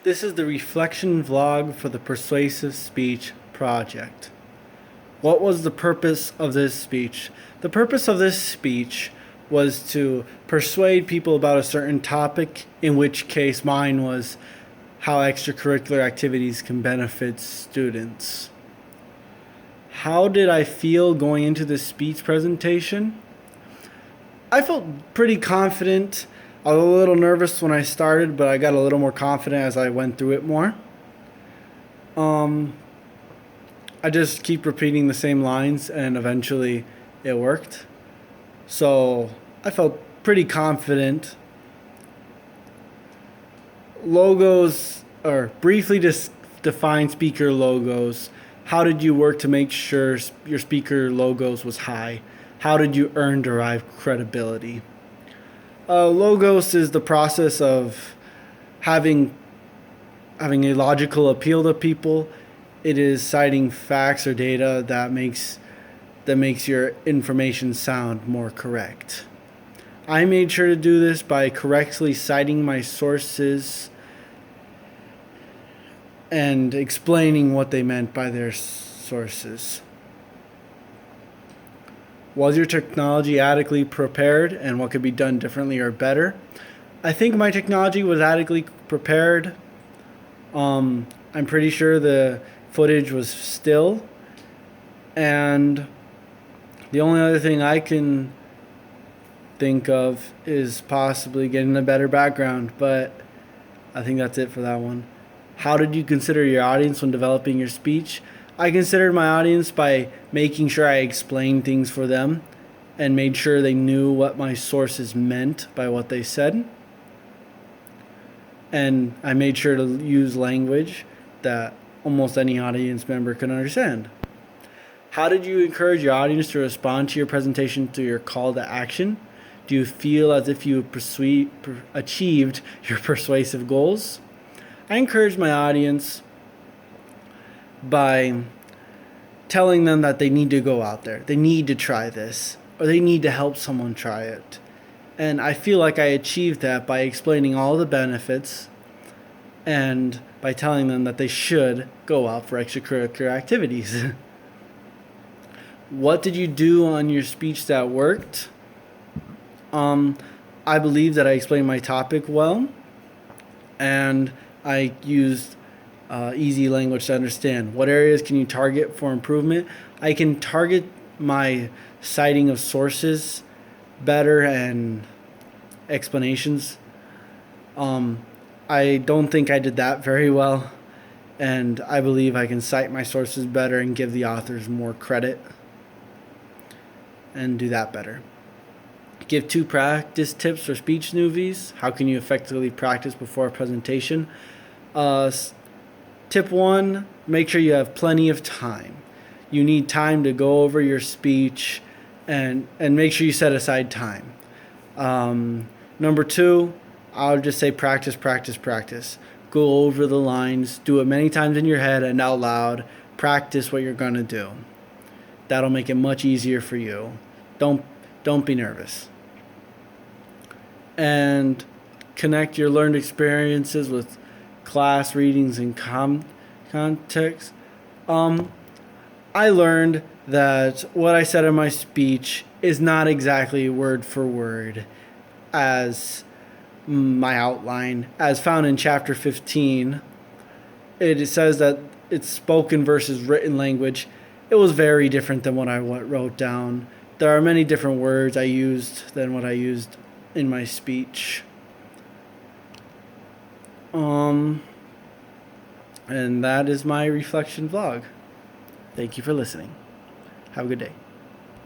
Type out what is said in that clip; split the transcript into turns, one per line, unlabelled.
This is the reflection vlog for the Persuasive Speech project. What was the purpose of this speech? The purpose of this speech was to persuade people about a certain topic, in which case mine was how extracurricular activities can benefit students. How did I feel going into this speech presentation? I felt pretty confident. I was a little nervous when I started, but I got a little more confident as I went through it more. I just keep repeating the same lines, and eventually it worked. So I felt pretty confident. Logos, or briefly define speaker logos. How did you work to make sure your speaker logos was high? How did you derive credibility? Logos is the process of having a logical appeal to people. It is citing facts or data that makes your information sound more correct. I made sure to do this by correctly citing my sources and explaining what they meant by their sources. Was your technology adequately prepared, and what could be done differently or better? I think my technology was adequately prepared. I'm pretty sure the footage was still, and the only other thing I can think of is possibly getting a better background, but I think that's it for that one. How did you consider your audience when developing your speech? I considered my audience by making sure I explained things for them and made sure they knew what my sources meant by what they said. And I made sure to use language that almost any audience member can understand. How did you encourage your audience to respond to your presentation through your call to action? Do you feel as if you achieved your persuasive goals? I encouraged my audience by telling them that they need to go out there, they need to try this, or they need to help someone try it. And I feel like I achieved that by explaining all the benefits and by telling them that they should go out for extracurricular activities. What did you do on your speech that worked? I believe that I explained my topic well, and I used easy language to understand. What areas can you target for improvement? I can target my citing of sources better and explanations. I don't think I did that very well, and I believe I can cite my sources better and give the authors more credit and do that better. Give 2 practice tips for speech newbies. How can you effectively practice before a presentation? Tip 1, make sure you have plenty of time. You need time to go over your speech and make sure you set aside time. Number 2, I'll just say practice. Go over the lines. Do it many times in your head and out loud. Practice what you're going to do. That'll make it much easier for you. Don't be nervous. And connect your learned experiences with class readings and context. I learned that what I said in my speech is not exactly word for word as my outline, as found in chapter 15. It says that it's spoken versus written language. It was very different than what I wrote down. There are many different words I used than what I used in my speech. And that is my reflection vlog. Thank you for listening. Have a good day.